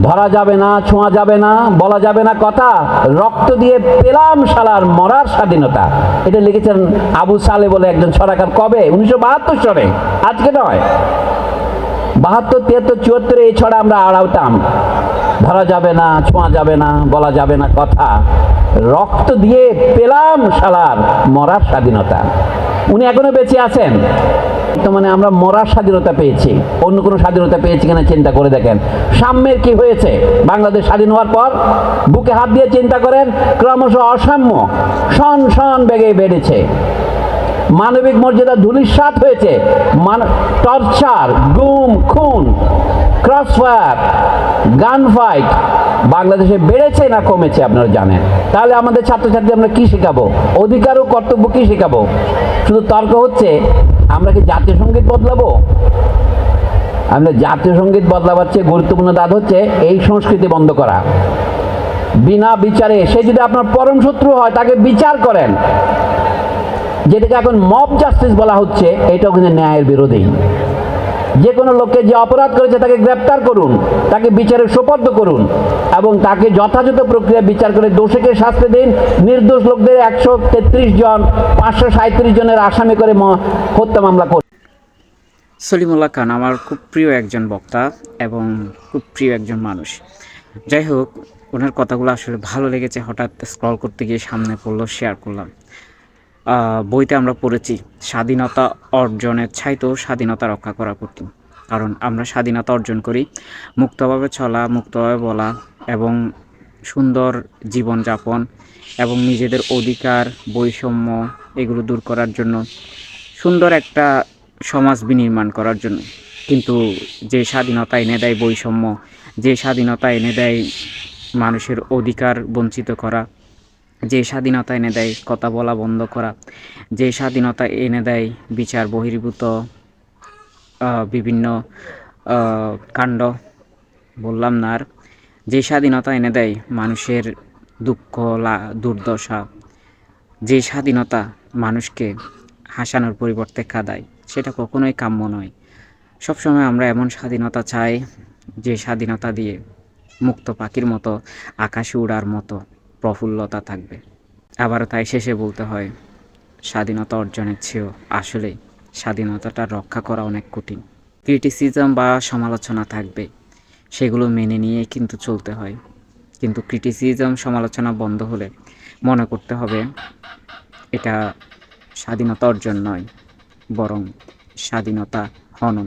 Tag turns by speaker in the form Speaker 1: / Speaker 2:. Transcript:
Speaker 1: ধরা যাবে না, ছোঁয়া যাবে না, বলা যাবে না কথা, রক্ত দিয়ে পেলাম শালার মরার স্বাধীনতা। এটা লিখেছেন আবু সালে বলে একজন ছড়াকার। কবে? 1972 সালে, আজকে নয়। 72, 73, 74 এই ছড়া আমরা আড়াউতাম। ধরা যাবে না, ছোঁয়া যাবে না, বলা যাবে না কথা, রক্ত দিয়ে পেলাম শালার মরার স্বাধীনতা। উনি এখনো বেঁচে আছেন। তো মানে আমরা মরার স্বাধীনতা পেয়েছি, অন্য কোনো স্বাধীনতা পেয়েছি কিনা চিন্তা করে দেখেন। সাম্যের কি হয়েছে বাংলাদেশ স্বাধীন হওয়ার পর? বুকে হাত দিয়ে চিন্তা করেন। ক্রমশ অসাম্য শন শন বেগে বেড়েছে। মানবিক মর্যাদা ধূলিসাৎ হয়েছে। টর্চার, গুম, খুন, ক্রসফায়ার, গান ফাইট বাংলাদেশে বেড়েছে না কমেছে আপনারা জানেন। তাহলে আমাদের ছাত্রছাত্রী আমরা কি শেখাবো? অধিকার ও কর্তব্য কি শেখাবো? শুধু তর্ক হচ্ছে আমরা কি জাতীয় সঙ্গীত বদলাবো? আমরা জাতীয় সঙ্গীত বদলাবার চেয়ে গুরুত্বপূর্ণ দাদ হচ্ছে এই সংস্কৃতি বন্ধ করা। বিনা বিচারে, সে যদি আপনার পরম শত্রু হয় তাকে বিচার করেন। যেটাকে এখন মব জাস্টিস বলা হচ্ছে, এটাও কিন্তু ন্যায়ের বিরোধী। যে কোনো লোককে যে অপরাধ করেছে তাকে গ্রেপ্তার করুন, তাকে বিচারের সোপর্দ করুন এবং তাকে যথাযথ প্রক্রিয়া বিচার করে দোষীকে শাস্তি দিন। নির্দোষ লোকদের 133 জন 537 জনের আসামি করে হত্যা মামলা করুন।
Speaker 2: সলিমুল্লাহ খান আমার খুব প্রিয় একজন বক্তা এবং খুব প্রিয় একজন মানুষ। যাই হোক, ওনার কথাগুলো আসলে ভালো লেগেছে, হঠাৎ স্ক্রল করতে গিয়ে সামনে পড়লো, শেয়ার করলাম। বইতে আমরা পড়েছি স্বাধীনতা অর্জনের চাইতেও স্বাধীনতা রক্ষা করা কঠিন। কারণ আমরা স্বাধীনতা অর্জন করি মুক্তভাবে চলা, মুক্তভাবে বলা এবং সুন্দর জীবনযাপন এবং নিজেদের অধিকার, বৈষম্য এগুলো দূর করার জন্য, সুন্দর একটা সমাজ বিনির্মাণ করার জন্য। কিন্তু যে স্বাধীনতা এনে দেয় বৈষম্য, যে স্বাধীনতা এনে দেয় মানুষের অধিকার বঞ্চিত করা, যে স্বাধীনতা এনে দেয় কথা বলা বন্ধ করা, যে স্বাধীনতা এনে দেয় বিচার বহির্ভূত বিভিন্ন কাণ্ড, বললাম না আর, যে স্বাধীনতা এনে দেয় মানুষের দুঃখ দুর্দশা, যে স্বাধীনতা মানুষকে হাসানোর পরিবর্তে কাঁদায়, সেটা কখনোই কাম্য নয়। সবসময় আমরা এমন স্বাধীনতা চাই যে স্বাধীনতা দিয়ে মুক্ত পাখির মতো আকাশে উড়ার মতো প্রফুল্লতা থাকবে। আবারও তাই শেষে বলতে হয়, স্বাধীনতা অর্জনের চেয়েও আসলে স্বাধীনতাটা রক্ষা করা অনেক কঠিন। ক্রিটিসিজম বা সমালোচনা থাকবে, সেগুলো মেনে নিয়ে কিন্তু চলতে হয়। কিন্তু ক্রিটিসিজম সমালোচনা বন্ধ হলে মনে করতে হবে এটা স্বাধীনতা অর্জন নয়, বরং স্বাধীনতা হনন।